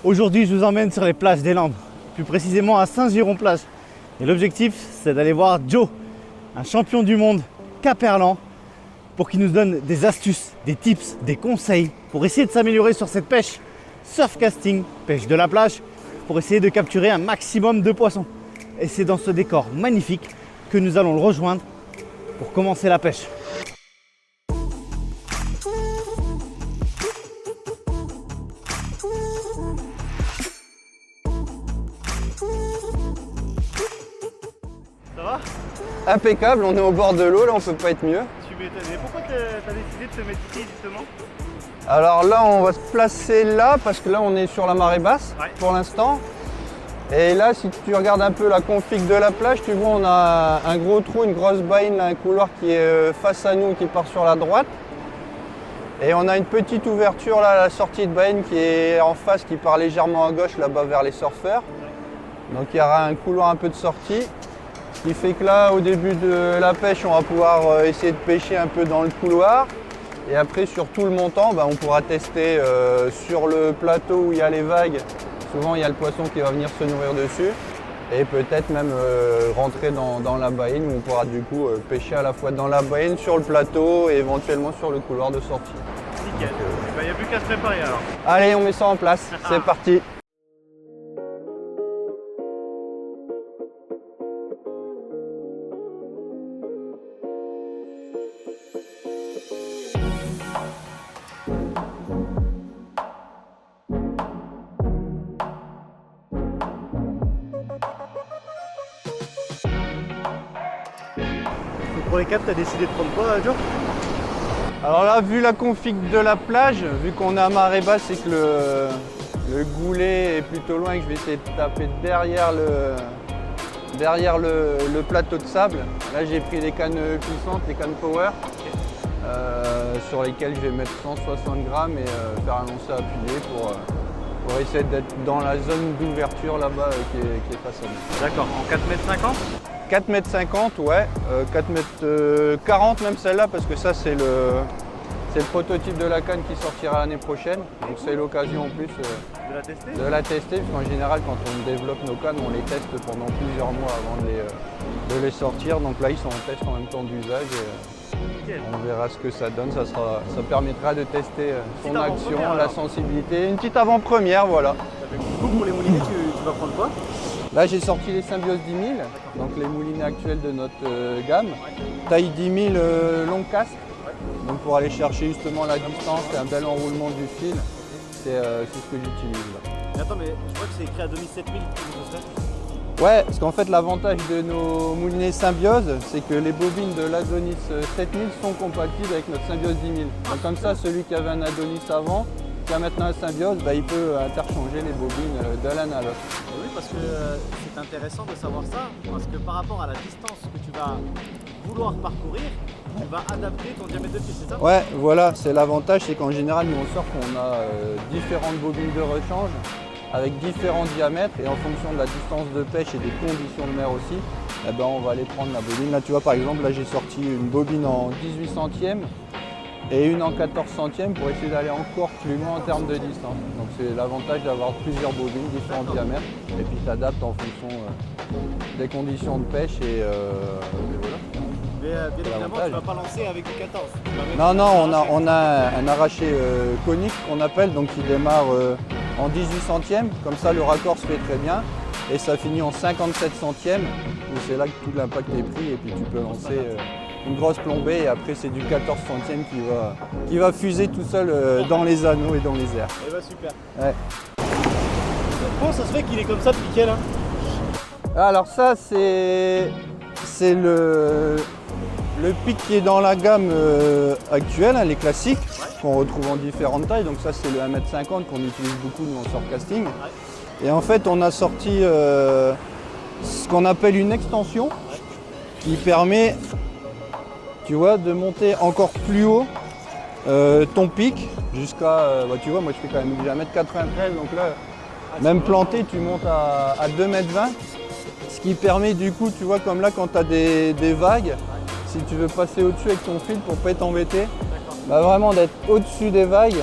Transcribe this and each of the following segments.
Aujourd'hui, je vous emmène sur les plages des Landes, plus précisément à Saint-Giron-Plage. Et l'objectif, c'est d'aller voir Joe, un champion du monde caperlan, pour qu'il nous donne des astuces, des tips, des conseils pour essayer de s'améliorer sur cette pêche surfcasting, pêche de la plage, pour essayer de capturer un maximum de poissons. Et c'est dans ce décor magnifique que nous allons le rejoindre pour commencer la pêche. Ça va? Impeccable, on est au bord de l'eau, là on peut pas être mieux. Tu m'étonnes. Et pourquoi tu as décidé de te mettre ici justement? Alors là on va se placer là parce que là on est sur la marée basse pour l'instant. Et là si tu regardes un peu la config de la plage, tu vois on a un gros trou, une grosse baïne, là, un couloir qui est face à nous qui part sur la droite. Et on a une petite ouverture là à la sortie de baïne qui est en face, qui part légèrement à gauche là-bas vers les surfeurs. Donc il y aura un couloir un peu de sortie. Ce qui fait que là, au début de la pêche, on va pouvoir essayer de pêcher un peu dans le couloir. Et après, sur tout le montant, on pourra tester sur le plateau où il y a les vagues. Souvent, il y a le poisson qui va venir se nourrir dessus. Et peut-être même rentrer dans la baïne où on pourra du coup pêcher à la fois dans la baïne, sur le plateau et éventuellement sur le couloir de sortie. Nickel. Il n'y a plus qu'à se préparer alors. Allez, on met ça en place. C'est parti. Pour les capes, tu as décidé de prendre quoi, Joe? Alors là, vu la config de la plage, vu qu'on est à marée basse et que le goulet est plutôt loin et que je vais essayer de taper derrière le plateau de sable, là j'ai pris des cannes puissantes, les cannes power, sur lesquelles je vais mettre 160 grammes et faire un lancer appuyé pour essayer d'être dans la zone d'ouverture là-bas qui est face à nous. D'accord, en 4,50 m? 4,50 m, ouais, 4,40 m même celle-là, parce que ça c'est le prototype de la canne qui sortira l'année prochaine. Donc c'est l'occasion en plus de la tester, parce qu'en général quand on développe nos cannes, on les teste pendant plusieurs mois avant de les sortir. Donc là ils sont en test en même temps d'usage et on verra ce que ça donne. Ça permettra de tester son action, la sensibilité. Une petite avant-première, voilà. Du coup pour les moulinets, tu vas prendre quoi? Là j'ai sorti les Symbiose 10 000, donc les moulinets actuels de notre gamme. Taille 10 000 long casque, donc pour aller chercher justement la distance et un bel enroulement du fil, c'est ce que j'utilise là. Mais attends, mais je crois que c'est écrit Adonis 7000 que Ouais, parce qu'en fait l'avantage de nos moulinets Symbiose, c'est que les bobines de l'Adonis 7000 sont compatibles avec notre Symbiose 10 000. Donc comme ça, celui qui avait un Adonis avant, qui a maintenant un Symbiose, il peut interchanger les bobines de l'un à l'autre. Oui, parce que c'est intéressant de savoir ça, parce que par rapport à la distance que tu vas vouloir parcourir, tu vas adapter ton diamètre de fil, c'est ça? Ouais, voilà, c'est l'avantage, c'est qu'en général, nous on surf, on a différentes bobines de rechange avec différents diamètres, et en fonction de la distance de pêche et des conditions de mer aussi, on va aller prendre la bobine. Là, tu vois, par exemple, là j'ai sorti une bobine en 18 centièmes et une en 14 centièmes pour essayer d'aller encore plus loin en termes de distance. Donc c'est l'avantage d'avoir plusieurs bobines, différents diamètres, et puis tu t'adaptes en fonction des conditions de pêche et voilà. Mais bien évidemment, tu ne vas pas lancer avec du 14. Non, on a un arraché conique qu'on appelle, donc qui démarre en 18 centièmes, comme ça le raccord se fait très bien, et ça finit en 57 centièmes, où c'est là que tout l'impact est pris, et puis tu peux lancer une grosse plombée, et après c'est du 14 centièmes qui va fuser tout seul dans les anneaux et dans les airs. Eh ben super. Ouais. Comment ça se fait qu'il est comme ça depuis quel an? Alors ça c'est le pic qui est dans la gamme actuelle, les classiques, qu'on retrouve en différentes tailles. Donc ça c'est le 1,50 m qu'on utilise beaucoup nous en surfcasting. Et en fait on a sorti ce qu'on appelle une extension qui permet, tu vois, de monter encore plus haut ton pic jusqu'à, tu vois, moi je fais quand même 1,93 m, donc là, même planté, tu montes à 2,20 m. Ce qui permet du coup, tu vois, comme là quand tu as des vagues, si tu veux passer au-dessus avec ton fil pour pas être embêté, vraiment d'être au-dessus des vagues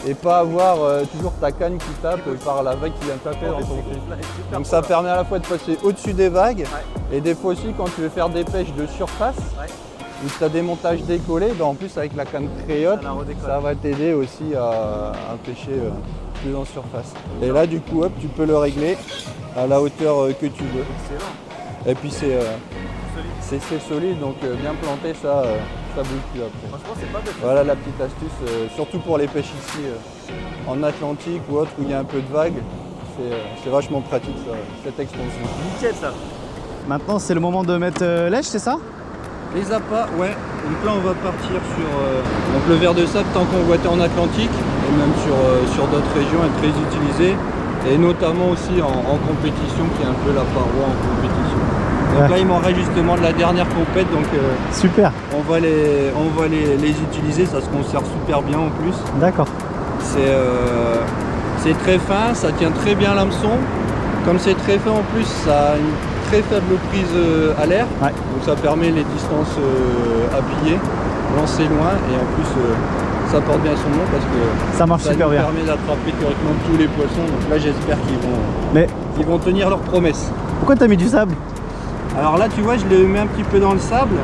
et pas avoir toujours ta canne qui tape par la vague qui vient taper dans ton fil. Donc ça permet à la fois de passer au-dessus des vagues et des fois aussi quand tu veux faire des pêches de surface, où tu as des montages décollés, ben en plus avec la canne très haute, ça va t'aider aussi à pêcher plus en surface. Et là du coup hop, tu peux le régler à la hauteur que tu veux. Et puis c'est solide, donc bien planté, ça bouge plus après. Franchement, c'est pas bête. Voilà la petite astuce, surtout pour les pêches ici en Atlantique ou autre où il y a un peu de vagues, c'est vachement pratique ça, cette extension. Nickel ça. Maintenant, c'est le moment de mettre lèche, c'est ça? Les appâts, ouais. Donc là, on va partir sur donc le ver de sable tant convoité en Atlantique et même sur d'autres régions est très utilisé et notamment aussi en compétition qui est un peu la paroi en compétition. Donc là, il m'en reste justement de la dernière compète, donc super. On va les utiliser, ça se conserve super bien en plus. D'accord. C'est très fin, ça tient très bien l'hameçon. Comme c'est très fin en plus, ça a une très faible prise à l'air, donc ça permet les distances appuyées, lancer loin et en plus ça porte bien son nom parce que ça marche super bien. Ça permet d'attraper théoriquement tous les poissons, donc là j'espère qu'ils vont tenir leurs promesses. Pourquoi tu as mis du sable? Alors là tu vois, je le mets un petit peu dans le sable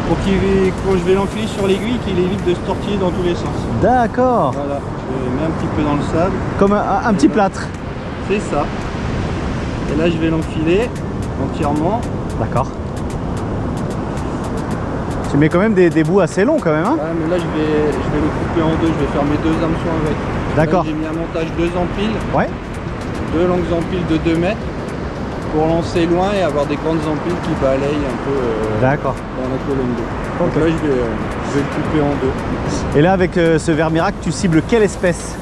pour quand je vais l'enfiler sur l'aiguille qu'il évite de se tortiller dans tous les sens. D'accord. Voilà, je le mets un petit peu dans le sable. Comme un petit plâtre. C'est ça. Et là je vais l'enfiler entièrement. D'accord. Tu mets quand même des bouts assez longs quand même, hein? Ouais, mais là je vais le couper en deux, je vais faire mes deux hameçons avec. D'accord. J'ai mis un montage 2 empiles. Ouais. 2 longues empiles de 2 mètres pour lancer loin et avoir des grandes empiles qui balayent un peu d'accord. dans la colonne d'eau. Donc là je vais le couper en deux. Et là avec ce ver miracle, tu cibles quelle espèce?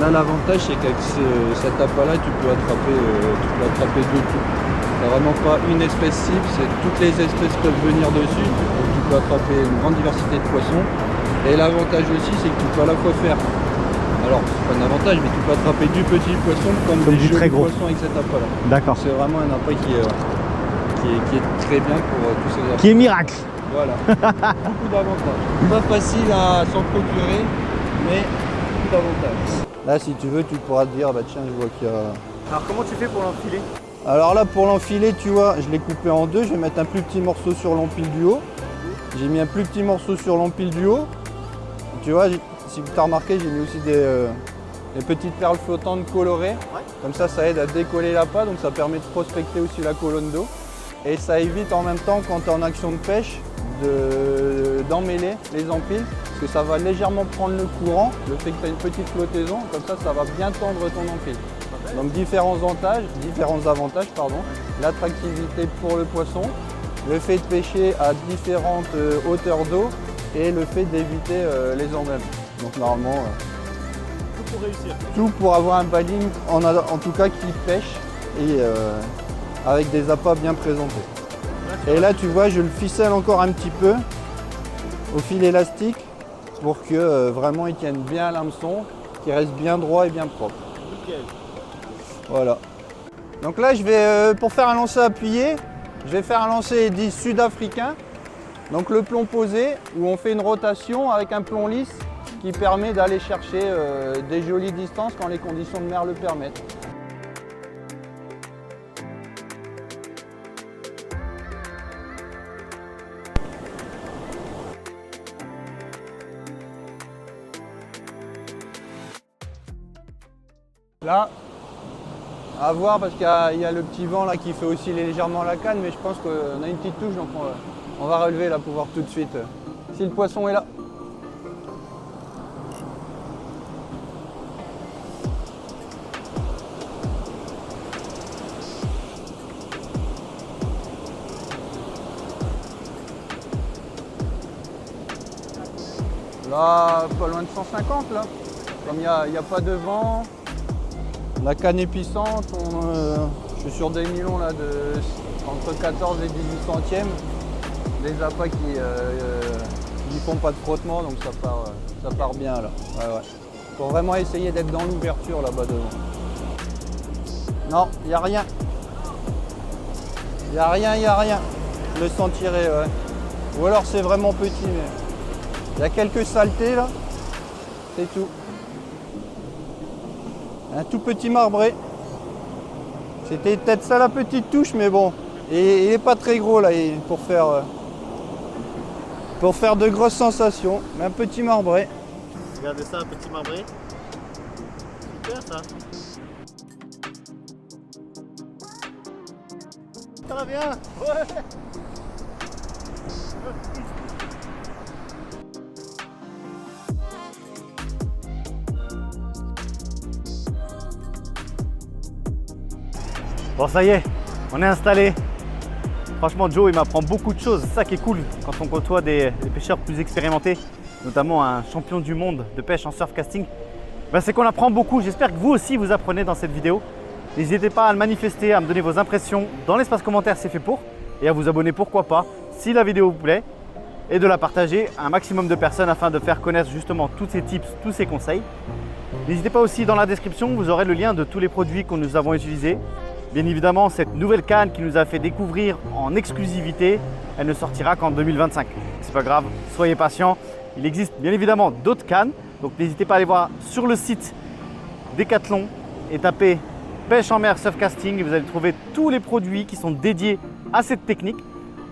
Là l'avantage c'est qu'avec cet appât là tu peux attraper de tout. Il n'y a vraiment pas une espèce cible, toutes les espèces peuvent venir dessus. Donc tu peux attraper une grande diversité de poissons. Et l'avantage aussi c'est que tu peux à la fois faire, alors c'est pas un avantage, mais tu peux attraper du petit poisson comme des du très gros poissons avec cet appât là. D'accord. C'est vraiment un appât qui est très bien pour tous ces appâts. Qui est miracle. Voilà, beaucoup d'avantages. Pas facile à s'en procurer, mais beaucoup d'avantages. Là si tu veux tu pourras te dire, bah tiens je vois qu'il y a... Alors comment tu fais pour l'enfiler? Alors là pour l'enfiler tu vois, je l'ai coupé en deux, je vais mettre un plus petit morceau sur l'empile du haut. J'ai mis un plus petit morceau sur l'empile du haut. Tu vois, si tu as remarqué, j'ai mis aussi des petites perles flottantes colorées. Comme ça aide à décoller l'appât, donc ça permet de prospecter aussi la colonne d'eau. Et ça évite en même temps quand tu es en action de pêche d'emmêler les empiles, parce que ça va légèrement prendre le courant, le fait que tu as une petite flottaison, comme ça va bien tendre ton empile. Donc différents avantages, l'attractivité pour le poisson, le fait de pêcher à différentes hauteurs d'eau et le fait d'éviter les emmêlements. Donc normalement, tout pour réussir. Tout pour avoir un baling en tout cas qui pêche et avec des appâts bien présentés. Et là tu vois, je le ficelle encore un petit peu au fil élastique pour que vraiment il tienne bien l'hameçon, qu'il reste bien droit et bien propre. Nickel. Voilà. Donc là je vais, pour faire un lancer appuyé, je vais faire un lancer dit sud-africain. Donc le plomb posé où on fait une rotation avec un plomb lisse qui permet d'aller chercher des jolies distances quand les conditions de mer le permettent. Là, à voir parce qu'il y a le petit vent là qui fait osciller légèrement la canne, mais je pense qu'on a une petite touche, donc on va relever là pour voir tout de suite si le poisson est là. Là, pas loin de 150 là. Comme il n'y a pas de vent, la canne est puissante, je suis sur des nylons là entre 14 et 18 centièmes. Des appâts qui ne font pas de frottement, donc ça part bien là. Ouais. Faut vraiment essayer d'être dans l'ouverture là-bas devant. Non, il n'y a rien. Il n'y a rien. Je le sentirai, ouais. Ou alors c'est vraiment petit, mais il y a quelques saletés là, c'est tout. Un tout petit marbré. C'était peut-être ça la petite touche, mais bon. Et il n'est pas très gros là pour faire de grosses sensations. Mais un petit marbré. Regardez ça, un petit marbré. Super ça. Ça va bien. Ouais. Bon, ça y est, on est installé. Franchement, Joe, il m'apprend beaucoup de choses. C'est ça qui est cool quand on côtoie des pêcheurs plus expérimentés, notamment un champion du monde de pêche en surf casting. Ben, c'est qu'on apprend beaucoup. J'espère que vous aussi vous apprenez dans cette vidéo. N'hésitez pas à le manifester, à me donner vos impressions dans l'espace commentaire, c'est fait pour, et à vous abonner pourquoi pas si la vidéo vous plaît, et de la partager à un maximum de personnes afin de faire connaître justement tous ces tips, tous ces conseils. N'hésitez pas aussi, dans la description, vous aurez le lien de tous les produits que nous avons utilisés. Bien évidemment, cette nouvelle canne qui nous a fait découvrir en exclusivité, elle ne sortira qu'en 2025. C'est pas grave, soyez patients. Il existe bien évidemment d'autres cannes, donc n'hésitez pas à aller voir sur le site Decathlon et taper pêche en mer surf casting et vous allez trouver tous les produits qui sont dédiés à cette technique.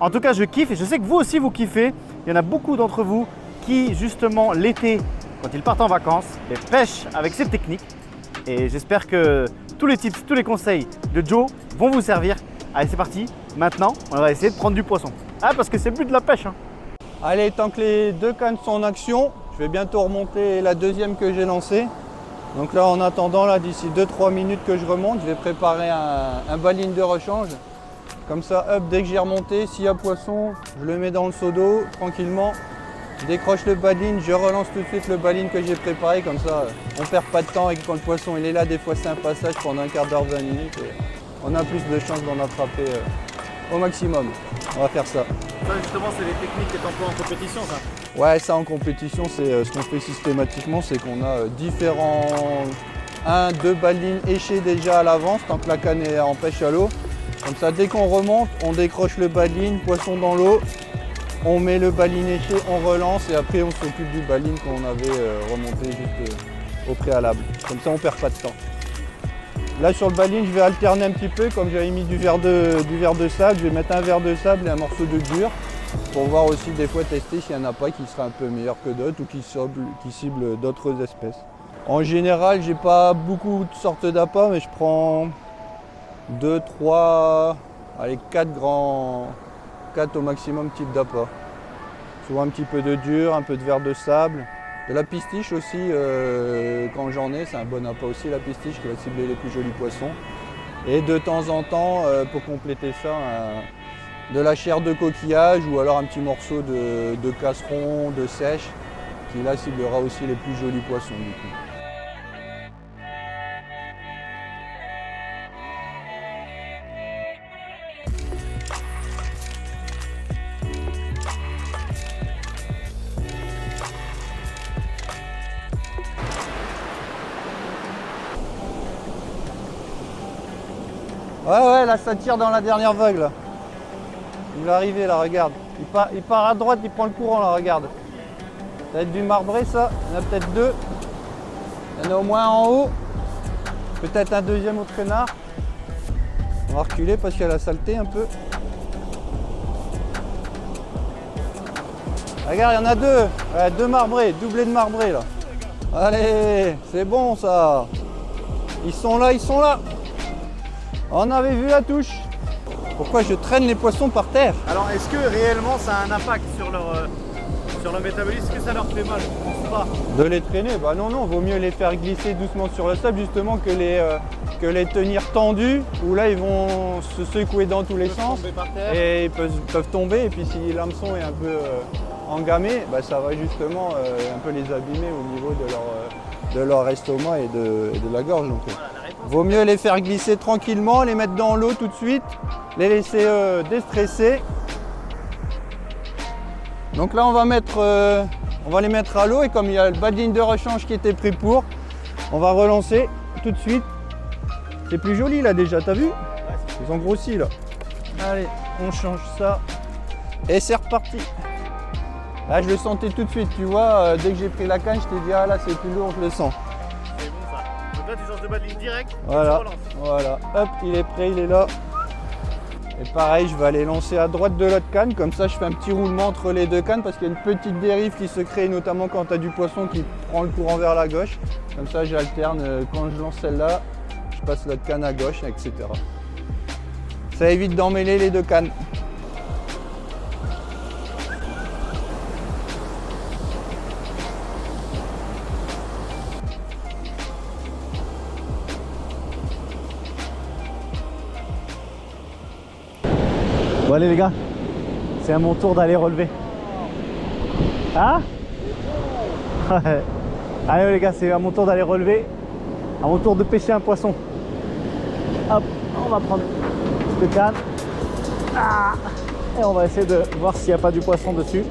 En tout cas, je kiffe et je sais que vous aussi vous kiffez. Il y en a beaucoup d'entre vous qui justement l'été, quand ils partent en vacances, les pêchent avec cette technique. Et j'espère que tous les tips, tous les conseils de Joe vont vous servir. Allez, c'est parti. Maintenant, on va essayer de prendre du poisson. Ah, parce que c'est le but de la pêche. Allez, tant que les deux cannes sont en action, je vais bientôt remonter la deuxième que j'ai lancée. Donc là, en attendant, là, d'ici 2-3 minutes que je remonte, je vais préparer un baline de rechange. Comme ça, hop, dès que j'ai remonté, s'il y a poisson, je le mets dans le seau d'eau tranquillement. Je décroche le baline, je relance tout de suite le baline que j'ai préparé, comme ça on ne perd pas de temps et quand le poisson il est là, des fois c'est un passage pendant un quart d'heure, 20 minutes et on a plus de chances d'en attraper au maximum. On va faire ça. Ça justement c'est les techniques que tu emploies en compétition ça? Ouais, ça en compétition c'est ce qu'on fait systématiquement, c'est qu'on a différents 1-2 balines échées déjà à l'avance tant que la canne est en pêche à l'eau. Comme ça dès qu'on remonte, on décroche le baline, poisson dans l'eau. On met le baline éché, on relance et après on s'occupe du baline qu'on avait remonté juste au préalable. Comme ça on perd pas de temps. Là sur le baline je vais alterner un petit peu, comme j'avais mis du verre de sable, je vais mettre un verre de sable et un morceau de dur pour voir aussi des fois tester s'il n'y en a pas qui sera un peu meilleur que d'autres ou qui cible d'autres espèces. En général j'ai pas beaucoup de sortes d'appâts mais je prends 2, 3, allez 4 au maximum type d'appât. Souvent un petit peu de dur, un peu de verre de sable, de la pistiche aussi quand j'en ai, c'est un bon appât aussi la pistiche qui va cibler les plus jolis poissons. Et de temps en temps, pour compléter ça, de la chair de coquillage ou alors un petit morceau de casseron, de sèche, qui là ciblera aussi les plus jolis poissons du coup. Ouais, là ça tire dans la dernière vague là. Il va arriver là, regarde. Il part à droite, il prend le courant là, regarde. Ça va être du marbré ça, il y en a peut-être 2. Il y en a au moins en haut. Peut-être un deuxième au traînard. On va reculer parce qu'il y a la saleté un peu. Regarde, il y en a 2. Ouais, 2 marbrés, doublé de marbré là. Allez, c'est bon ça. Ils sont là, ils sont là. On avait vu la touche. Pourquoi je traîne les poissons par terre? Alors est-ce que réellement ça a un impact sur leur métabolisme? Est-ce que ça leur fait mal? Je pense pas. De les traîner? Bah non, vaut mieux les faire glisser doucement sur le sable justement que les tenir tendus où là ils vont se secouer dans tous les sens et ils peuvent tomber et puis si l'hameçon est un peu engamé, bah, ça va justement un peu les abîmer au niveau de leur estomac et de la gorge. Donc, vaut mieux les faire glisser tranquillement, les mettre dans l'eau tout de suite, les laisser déstresser. Donc là on va les mettre à l'eau et comme il y a le baline de rechange qui était pris pour, on va relancer tout de suite. C'est plus joli là déjà, t'as vu? Ils ont grossi là. Allez, on change ça et c'est reparti. Là je le sentais tout de suite, tu vois, dès que j'ai pris la canne, je t'ai dit ah là c'est plus lourd, je le sens. C'est bon ça. Donc là tu changes de bas de ligne direct, Voilà, tu relances. voilà, hop, il est prêt, il est là. Et pareil, je vais aller lancer à droite de l'autre canne, comme ça je fais un petit roulement entre les deux cannes parce qu'il y a une petite dérive qui se crée, notamment quand tu as du poisson qui prend le courant vers la gauche. Comme ça j'alterne, quand je lance celle-là, je passe l'autre canne à gauche, etc. Ça évite d'emmêler les deux cannes. Bon allez les gars, c'est à mon tour d'aller relever. Hein? Ouais. Allez les gars, c'est à mon tour d'aller relever. À mon tour de pêcher un poisson. Hop, on va prendre cette canne. Ah, et on va essayer de voir s'il n'y a pas du poisson dessus.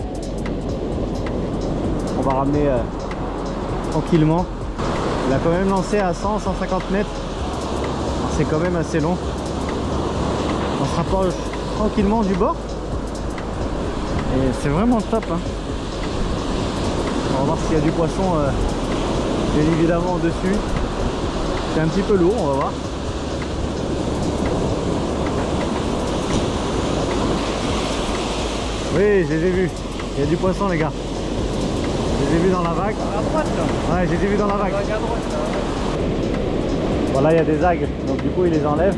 On va ramener tranquillement. Il a quand même lancé à 100-150 mètres. C'est quand même assez long. On se rapproche tranquillement du bord. Et c'est vraiment top. Hein. On va voir s'il y a du poisson bien évidemment dessus. C'est un petit peu lourd, on va voir. Oui, je les ai vus. Il y a du poisson les gars. Je les ai vus dans la vague. À droite là. Ouais, je les ai vus dans la vague. À droite là. Voilà, il y a des algues. Donc du coup, il les enlève.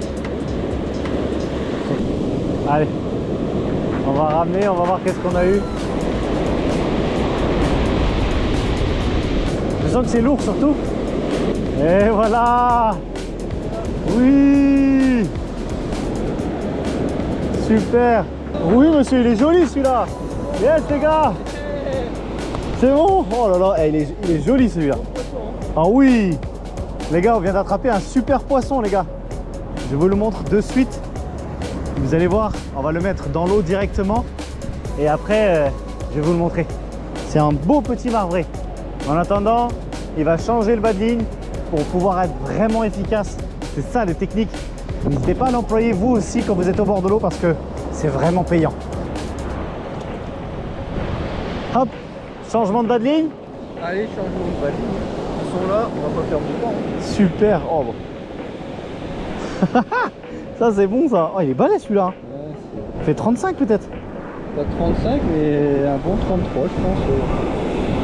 Allez. On va ramener, on va voir qu'est-ce qu'on a eu. Je sens que c'est lourd surtout. Et voilà. Oui. Super. Oui monsieur, il est joli celui-là. Yes les gars. C'est bon. Oh là là, il est joli celui-là. Ah oui. Les gars, on vient d'attraper un super poisson les gars. Je vous le montre de suite. Vous allez voir, on va le mettre dans l'eau directement. Et après, je vais vous le montrer. C'est un beau petit marbré. En attendant, il va changer le bas de ligne pour pouvoir être vraiment efficace. C'est ça les techniques. N'hésitez pas à l'employer vous aussi quand vous êtes au bord de l'eau parce que c'est vraiment payant. Hop, changement de bas de ligne. Allez, changement de bas de ligne. Ils sont là, on va pas perdre du temps. Super. Oh, bon. Ça c'est bon ça. Oh, il est balèze celui-là. Ouais, Il fait 35 peut-être. pas 35 mais un bon 33 je pense.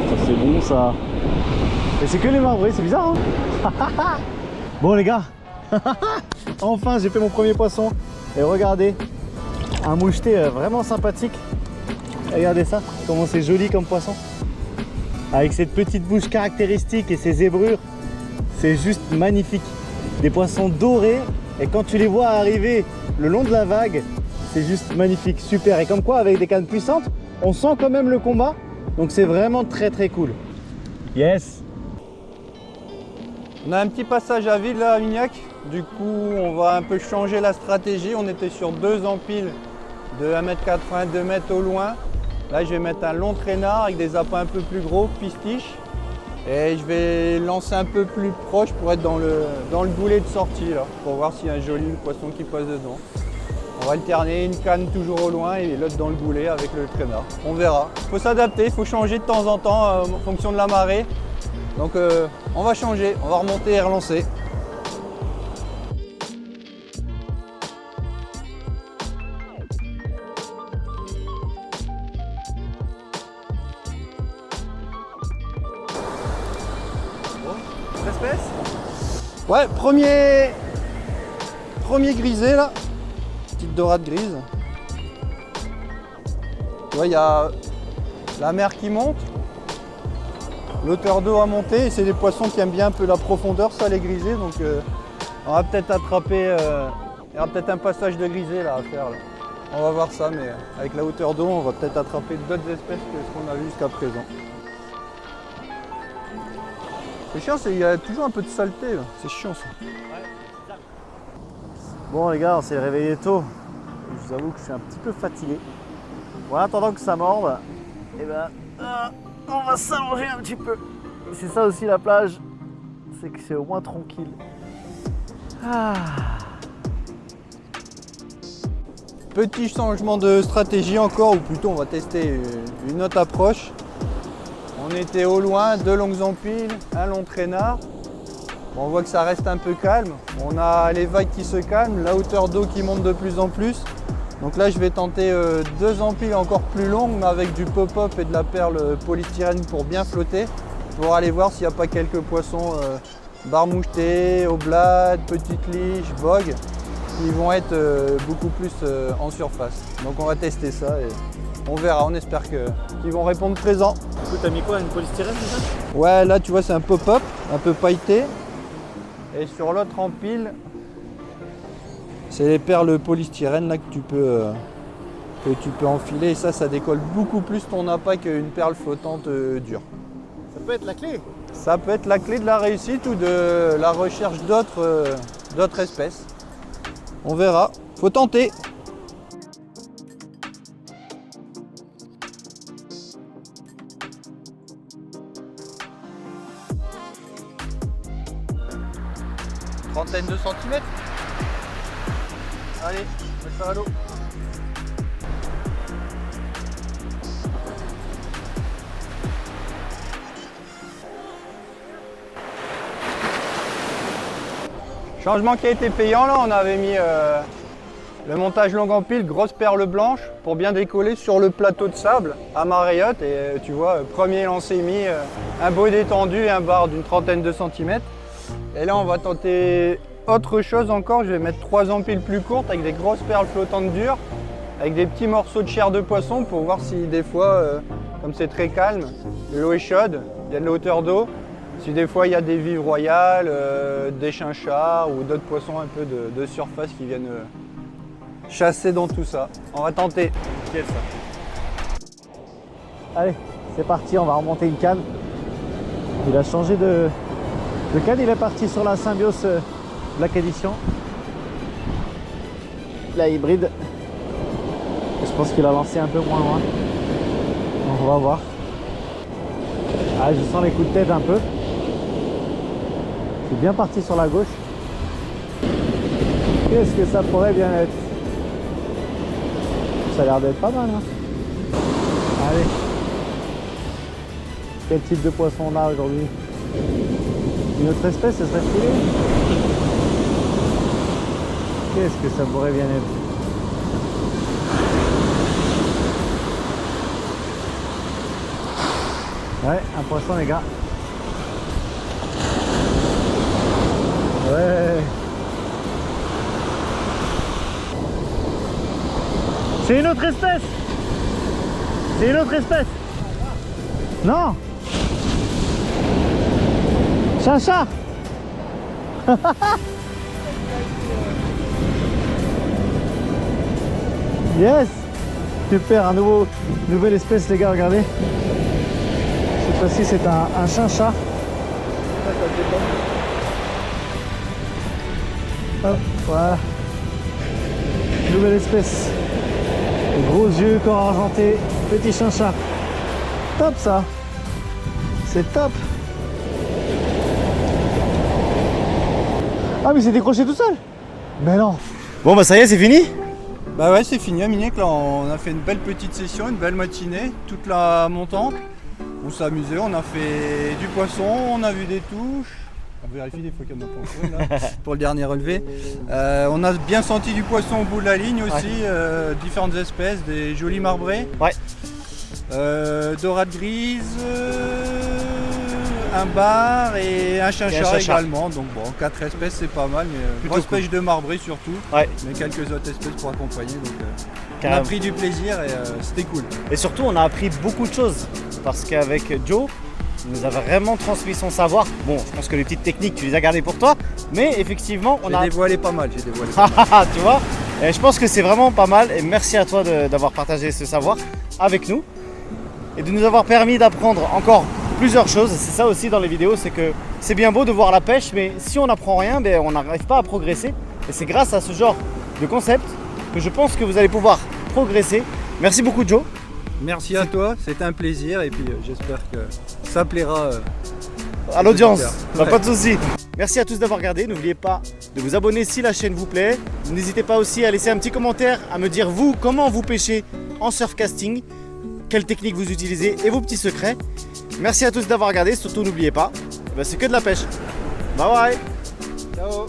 Ça c'est bon ça. Et c'est que les marbrés, c'est bizarre hein. Bon les gars. Enfin j'ai fait mon premier poisson. Et regardez. Un moucheté vraiment sympathique. Regardez ça, comment c'est joli comme poisson. Avec cette petite bouche caractéristique et ses zébrures. C'est juste magnifique. Des poissons dorés. Et quand tu les vois arriver le long de la vague, c'est juste magnifique, super. Et comme quoi, avec des cannes puissantes, on sent quand même le combat. Donc c'est vraiment très très cool. Yes. On a un petit passage à vide là à Vignac. Du coup, on va un peu changer la stratégie. On était sur 2 empiles de 1,80 m, 2 m au loin. Là, je vais mettre un long traînard avec des appâts un peu plus gros, pistiches. Et je vais lancer un peu plus proche pour être dans le goulet de sortie là, pour voir s'il y a un joli poisson qui passe dedans. On va alterner une canne toujours au loin et l'autre dans le goulet avec le traînard. On verra. Il faut s'adapter, il faut changer de temps en temps en fonction de la marée. Donc on va changer, on va remonter et relancer. Ouais, premier grisé là, petite dorade grise. Tu vois, il y a la mer qui monte, l'auteur d'eau a monté et c'est des poissons qui aiment bien un peu la profondeur, ça les grisés. Donc on va peut-être attraper, il y aura peut-être un passage de grisé là à faire. Là. On va voir ça, mais avec la hauteur d'eau, on va peut-être attraper d'autres espèces que ce qu'on a vu jusqu'à présent. C'est chiant, il y a toujours un peu de saleté, c'est chiant ça. Bon les gars, on s'est réveillé tôt. Je vous avoue que je suis un petit peu fatigué. Bon, en attendant que ça morde, et ben, on va s'allonger un petit peu. C'est ça aussi la plage, c'est que c'est au moins tranquille. Ah. Petit changement de stratégie encore, ou plutôt on va tester une autre approche. On était au loin, 2 longues empiles, un long traînard. Bon, on voit que ça reste un peu calme. On a les vagues qui se calment, la hauteur d'eau qui monte de plus en plus. Donc là, je vais tenter 2 empiles encore plus longues, mais avec du pop-up et de la perle polystyrène pour bien flotter, pour aller voir s'il n'y a pas quelques poissons barre-mouchetés, oblades, petites liches, bogues, qui vont être beaucoup plus en surface. Donc on va tester ça et on verra, on espère qu'ils vont répondre présent. Du coup, t'as mis quoi, une polystyrène, c'est ça? Ouais, là tu vois, c'est un pop-up, un peu pailleté. Et sur l'autre empile, c'est les perles polystyrène là que tu peux enfiler. Et ça décolle beaucoup plus ton appât qu'une perle flottante dure. Ça peut être la clé. Ça peut être la clé de la réussite ou de la recherche d'autres espèces. On verra, faut tenter. Trentaine de centimètres. Allez, on va faire à l'eau. Changement qui a été payant là, on avait mis le montage long en pile, grosse perle blanche pour bien décoller sur le plateau de sable à marée haute. Et tu vois, premier lancer mis, un beau détendu et un bar d'une trentaine de centimètres. Et là on va tenter autre chose encore, je vais mettre 3 empiles plus courtes avec des grosses perles flottantes dures, avec des petits morceaux de chair de poisson pour voir si des fois, comme c'est très calme, l'eau est chaude, il y a de la hauteur d'eau. Si des fois il y a des vives royales, des chinchards ou d'autres poissons un peu de surface qui viennent chasser dans tout ça. On va tenter. Nickel, ça. Allez, c'est parti, on va remonter une canne. Il a changé de canne, il est parti sur la Symbios Black Edition. La hybride. Je pense qu'il a lancé un peu moins loin. Donc on va voir. Ah, je sens les coups de tête un peu. C'est bien parti sur la gauche. Qu'est-ce que ça pourrait bien être? Ça a l'air d'être pas mal, hein. Allez. Quel type de poisson on a aujourd'hui? Une autre espèce, ce serait stylé. Qu'est-ce que ça pourrait bien être? Ouais, un poisson, les gars. Ouais. C'est une autre espèce. C'est une autre espèce. Non. Chacha. Yes. Super, nouvelle espèce, les gars, regardez. Cette fois-ci, c'est un chincha. Hop, voilà. Nouvelle espèce. Gros yeux, corps argenté, petit chincha. Top ça. C'est top. Ah mais c'est décroché tout seul. Mais non. Bon bah ça y est, c'est fini. Bah ouais, c'est fini à Miniec, là on a fait une belle petite session, une belle matinée, toute la montante. On s'est amusé, on a fait du poisson, on a vu des touches. On vérifie des fois qu'il y en a pas encore là, pour le dernier relevé. On a bien senti du poisson au bout de la ligne aussi, ouais. Différentes espèces, des jolis marbrés. Ouais. Dorade grise, un bar et un chinchard également. Donc bon, 4 espèces c'est pas mal, mais grosse pêche de marbré surtout. Ouais. Mais quelques autres espèces pour accompagner. Donc, on a pris du plaisir et c'était cool. Et surtout on a appris beaucoup de choses parce qu'avec Joe, il nous a vraiment transmis son savoir. Bon, je pense que les petites techniques, tu les as gardées pour toi, mais effectivement, on a dévoilé pas mal. J'ai dévoilé. Tu vois, et je pense que c'est vraiment pas mal. Et merci à toi d'avoir partagé ce savoir avec nous et de nous avoir permis d'apprendre encore plusieurs choses. C'est ça aussi dans les vidéos, c'est que c'est bien beau de voir la pêche, mais si on n'apprend rien, ben, on n'arrive pas à progresser. Et c'est grâce à ce genre de concept que je pense que vous allez pouvoir progresser. Merci beaucoup, Joe. Merci à toi, c'était un plaisir et puis j'espère que ça plaira à l'audience. Bah, pas de soucis. Merci à tous d'avoir regardé. N'oubliez pas de vous abonner si la chaîne vous plaît. N'hésitez pas aussi à laisser un petit commentaire, à me dire vous comment vous pêchez en surfcasting, quelle technique vous utilisez et vos petits secrets. Merci à tous d'avoir regardé. Surtout n'oubliez pas, c'est que de la pêche. Bye bye. Ciao.